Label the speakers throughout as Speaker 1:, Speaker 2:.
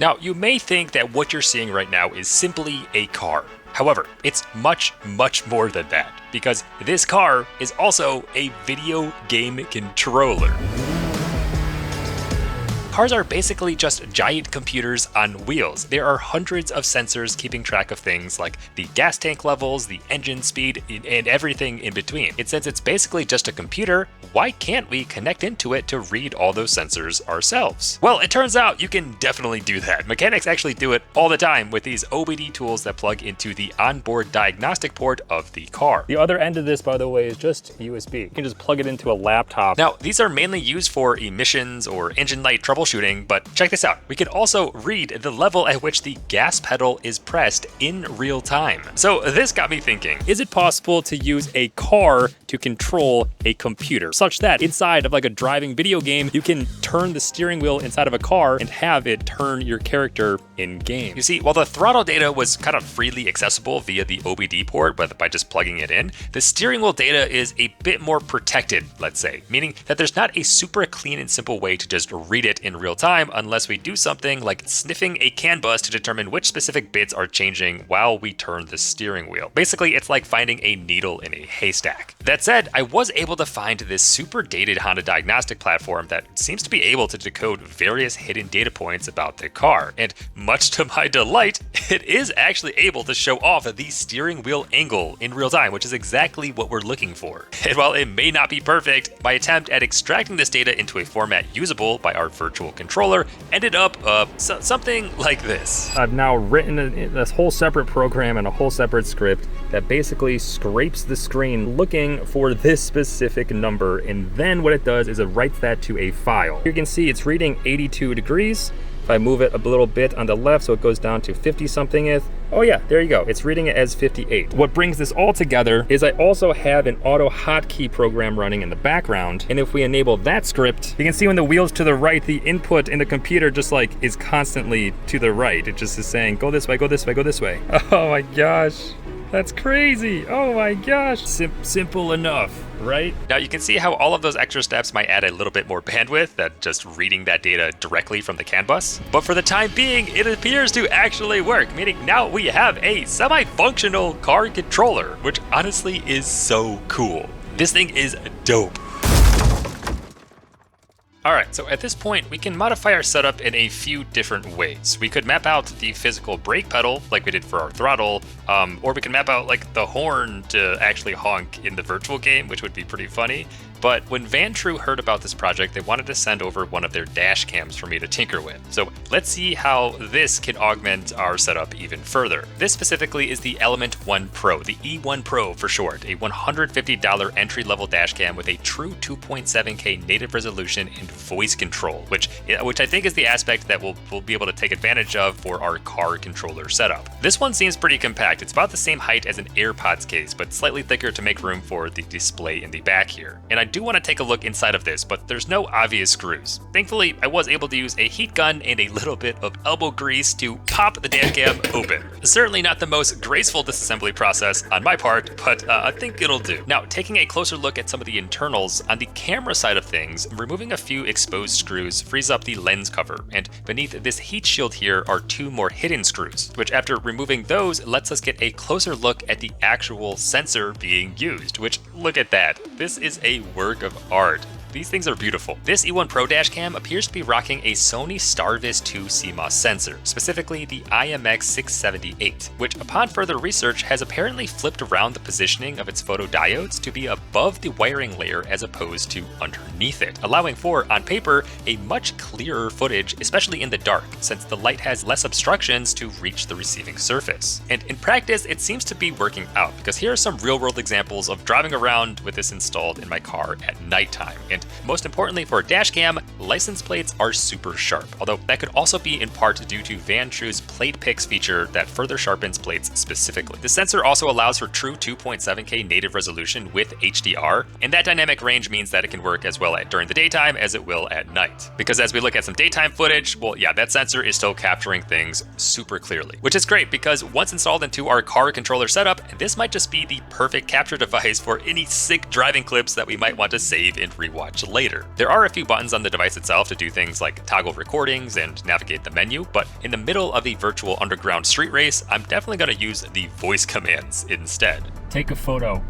Speaker 1: Now, you may think that what you're seeing right now is simply a car. However, it's much, much more than that, because this car is also a video game controller. Cars are basically just giant computers on wheels. There are hundreds of sensors keeping track of things like the gas tank levels, the engine speed, and everything in between. And since it's basically just a computer, why can't we connect into it to read all those sensors ourselves? Well, it turns out you can definitely do that. Mechanics actually do it all the time with these OBD tools that plug into the onboard diagnostic port of the car.
Speaker 2: The other end of this, by the way, is just USB. You can just plug it into a laptop.
Speaker 1: Now, these are mainly used for emissions or engine light troubleshooting, but check this out. We can also read the level at which the gas pedal is pressed in real time. So this got me thinking,
Speaker 2: is it possible to use a car to control a computer, such that inside of like a driving video game, you can turn the steering wheel inside of a car and have it turn your character in game?
Speaker 1: You see, while the throttle data was kind of freely accessible via the OBD port, but by just plugging it in, the steering wheel data is a bit more protected, let's say, meaning that there's not a super clean and simple way to just read it in real time unless we do something like sniffing a CAN bus to determine which specific bits are changing while we turn the steering wheel. Basically, it's like finding a needle in a haystack. That said, I was able to find this super dated Honda diagnostic platform that seems to be able to decode various hidden data points about the car, and much to my delight, it is actually able to show off the steering wheel angle in real time, which is exactly what we're looking for. And while it may not be perfect, my attempt at extracting this data into a format usable by our virtual controller ended up something like this.
Speaker 2: I've now written this whole separate program and a whole separate script that basically scrapes the screen looking for this specific number, and then what it does is it writes that to a file. You can see it's reading 82 degrees. If I move it a little bit on the left so it goes down to 50 something, oh yeah, there you go. It's reading it as 58. What brings this all together is I also have an auto hotkey program running in the background. And if we enable that script, you can see when the wheel's to the right, the input in the computer just like is constantly to the right. It just is saying, go this way, go this way, go this way. Oh my gosh. That's crazy. Oh my gosh. Simple enough, right?
Speaker 1: Now you can see how all of those extra steps might add a little bit more bandwidth than just reading that data directly from the CAN bus. But for the time being, it appears to actually work, meaning now we have a semi-functional car controller, which honestly is so cool. This thing is dope. Alright, so at this point, we can modify our setup in a few different ways. We could map out the physical brake pedal, like we did for our throttle, or we can map out like the horn to actually honk in the virtual game, which would be pretty funny. But when Vantrue heard about this project, they wanted to send over one of their dash cams for me to tinker with. So let's see how this can augment our setup even further. This specifically is the Element 1 Pro, the E1 Pro for short, a $150 entry-level dash cam with a true 2.7K native resolution and voice control, which I think is the aspect that we'll be able to take advantage of for our car controller setup. This one seems pretty compact. It's about the same height as an AirPods case, but slightly thicker to make room for the display in the back here. And I do want to take a look inside of this, but there's no obvious screws. Thankfully, I was able to use a heat gun and a little bit of elbow grease to pop the dash cam open. Certainly not the most graceful disassembly process on my part, but I think it'll do. Now, taking a closer look at some of the internals, on the camera side of things, removing a few exposed screws frees up the lens cover, and beneath this heat shield here are two more hidden screws, which after removing those lets us get a closer look at the actual sensor being used, which look at that. This is a work of art. These things are beautiful. This E1 Pro dashcam appears to be rocking a Sony StarVis 2 CMOS sensor, specifically the IMX678, which upon further research has apparently flipped around the positioning of its photodiodes to be above the wiring layer as opposed to underneath it, allowing for, on paper, a much clearer footage, especially in the dark, since the light has less obstructions to reach the receiving surface. And in practice, it seems to be working out, because here are some real-world examples of driving around with this installed in my car at nighttime. And most importantly for a dash cam, license plates are super sharp, although that could also be in part due to Vantrue's Plate Picks feature that further sharpens plates specifically. The sensor also allows for true 2.7K native resolution with HDR, and that dynamic range means that it can work as well during the daytime as it will at night. Because as we look at some daytime footage, well yeah, that sensor is still capturing things super clearly, which is great because once installed into our car controller setup, this might just be the perfect capture device for any sick driving clips that we might want to save and rewatch watch later. There are a few buttons on the device itself to do things like toggle recordings and navigate the menu, but in the middle of the virtual underground street race, I'm definitely going to use the voice commands instead.
Speaker 2: Take a photo.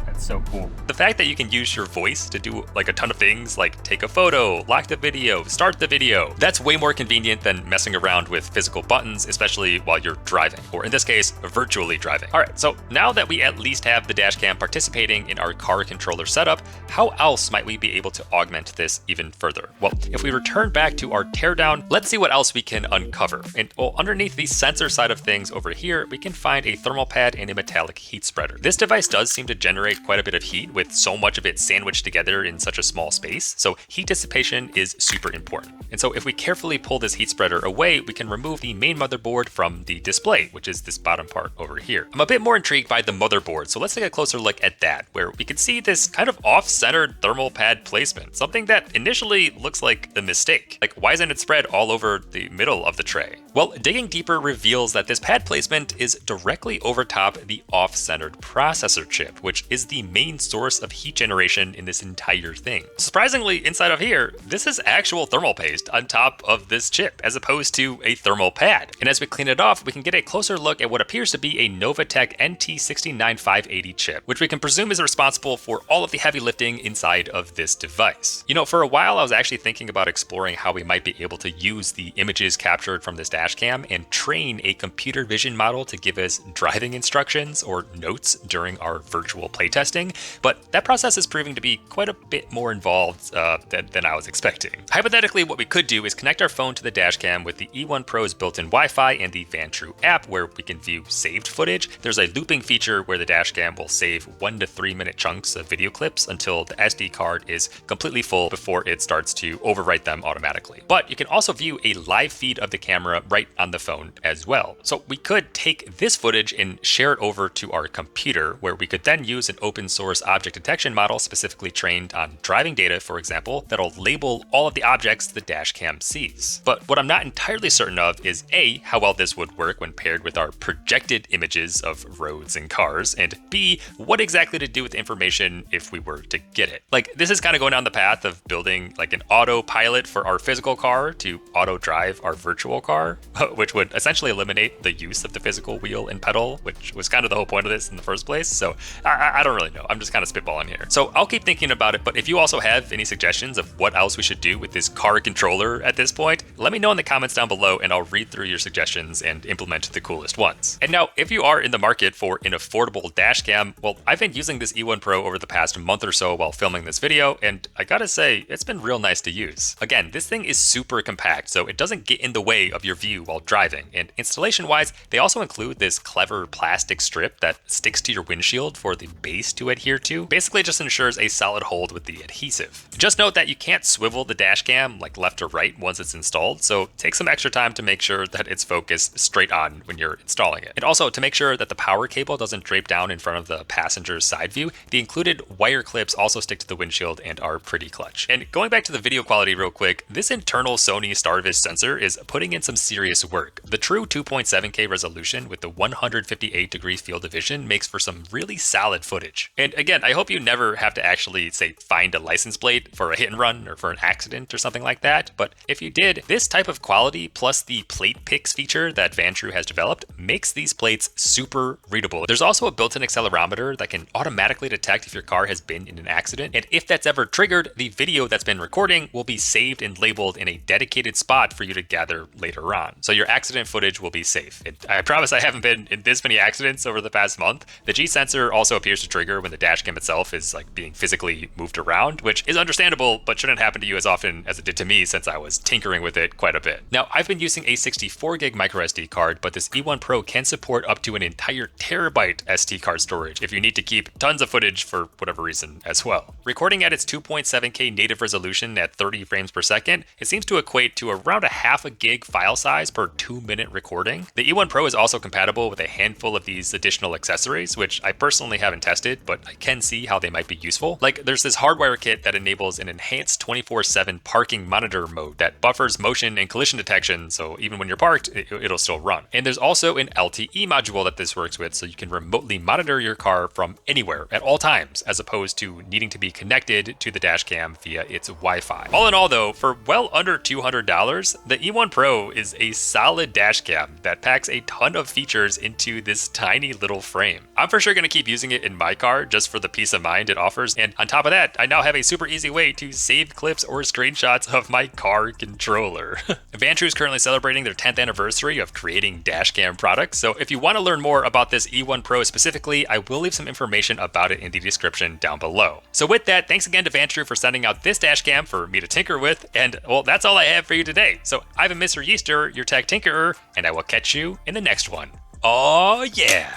Speaker 2: That's so cool.
Speaker 1: The fact that you can use your voice to do like a ton of things like take a photo, lock the video, start the video, that's way more convenient than messing around with physical buttons, especially while you're driving, or in this case, virtually driving. All right, so now that we at least have the dashcam participating in our car controller setup, how else might we be able to augment this even further? Well, if we return back to our teardown, let's see what else we can uncover. And well, underneath the sensor side of things over here, we can find a thermal pad and a metallic heat spreader. This device does seem to generate quite a bit of heat with so much of it sandwiched together in such a small space, so heat dissipation is super important. And so if we carefully pull this heat spreader away, we can remove the main motherboard from the display, which is this bottom part over here. I'm a bit more intrigued by the motherboard, so let's take a closer look at that, where we can see this kind of off-centered thermal pad placement, something that initially looks like a mistake. Like, why isn't it spread all over the middle of the tray? Well, digging deeper reveals that this pad placement is directly over top the off-centered processor chip, which is the main source of heat generation in this entire thing. Surprisingly, inside of here, this is actual thermal paste on top of this chip, as opposed to a thermal pad. And as we clean it off, we can get a closer look at what appears to be a Novatech NT69580 chip, which we can presume is responsible for all of the heavy lifting inside of this device. You know, for a while, I was actually thinking about exploring how we might be able to use the images captured from this dashcam and train a computer vision model to give us driving instructions or notes during our virtual playtesting, but that process is proving to be quite a bit more involved than I was expecting. Hypothetically, what we could do is connect our phone to the dashcam with the E1 Pro's built-in Wi-Fi and the Vantrue app, where we can view saved footage. There's a looping feature where the dashcam will save 1 to 3 minute chunks of video clips until the SD card is completely full before it starts to overwrite them automatically. But you can also view a live feed of the camera right on the phone as well. So we could take this footage and share it over to our computer, where we could then use an open source object detection model specifically trained on driving data, for example, that'll label all of the objects the dashcam sees. But what I'm not entirely certain of is A, how well this would work when paired with our projected images of roads and cars, and B, what exactly to do with the information if we were to get it. Like, this is kind of going down the path of building like an autopilot for our physical car to auto drive our virtual car, which would essentially eliminate the use of the physical wheel and pedal, which was kind of the whole point of this in the first place. So I don't really know. I'm just kind of spitballing here. So I'll keep thinking about it, but if you also have any suggestions of what else we should do with this car controller at this point, let me know in the comments down below and I'll read through your suggestions and implement the coolest ones. And now, if you are in the market for an affordable dashcam, well, I've been using this E1 Pro over the past month or so while filming this video, and I gotta say, it's been real nice to use. Again, this thing is super compact, so it doesn't get in the way of your view while driving, and installation-wise, they also include this clever plastic strip that sticks to your windshield for the base to adhere to. Basically, it just ensures a solid hold with the adhesive. Just note that you can't swivel the dashcam like left or right once it's installed, so take some extra time to make sure that it's focused straight on when you're installing it. And also, to make sure that the power cable doesn't drape down in front of the passenger's side view, the included wire clips also stick to the windshield and are pretty clutch. And going back to the video quality real quick, this internal Sony StarViz sensor is putting in some serious work. The true 2.7K resolution with the 158-degree field of vision makes for some really solid footage. And again, I hope you never have to actually, say, find a license plate for a hit and run or for an accident or something like that, but if you did, this type of quality plus the plate picks feature that Vantrue has developed makes these plates super readable. There's also a built-in accelerometer that can automatically detect if your car has been in an accident, and if that's ever triggered, the video that's been recording will be saved and labeled in a dedicated spot for you to gather later on. So your accident footage will be safe. And I promise I haven't been in this many accidents over the past month. The G sensor also appears to trigger when the dashcam itself is like being physically moved around, which is understandable, but shouldn't happen to you as often as it did to me since I was tinkering with it quite a bit. Now, I've been using a 64 gig microSD card, but this E1 Pro can support up to an entire terabyte SD card storage if you need to keep tons of footage for whatever reason as well. Recording at its 2.7K native resolution at 30 frames per second, it seems to equate to around a half a gig file size per 2-minute recording. The E1 Pro is also compatible with a handful of these additional accessories, which I personally haven't tested, but I can see how they might be useful. Like, there's this hardwire kit that enables an enhanced 24/7 parking monitor mode that buffers motion and collision detection, so even when you're parked, it'll still run. And there's also an LTE module that this works with, so you can remotely monitor your car from anywhere at all times, as opposed to needing to be connected to the dash cam via its Wi-Fi. All in all though, for well under $200, the E1 Pro is a solid dash cam that packs a ton of features into this tiny little frame. I'm for sure going to keep using it in my car just for the peace of mind it offers, and on top of that, I now have a super easy way to save clips or screenshots of my car controller. Vantrue is currently celebrating their 10th anniversary of creating dashcam products, so if you want to learn more about this E1 Pro specifically, I will leave some information about it in the description down below. So with that, thanks again to Vantrue for sending out this dashcam for me to tinker with, and well, that's all I have for you today. So I've been mryeester, your tech tinkerer, and I will catch you in the next one. Oh yeah!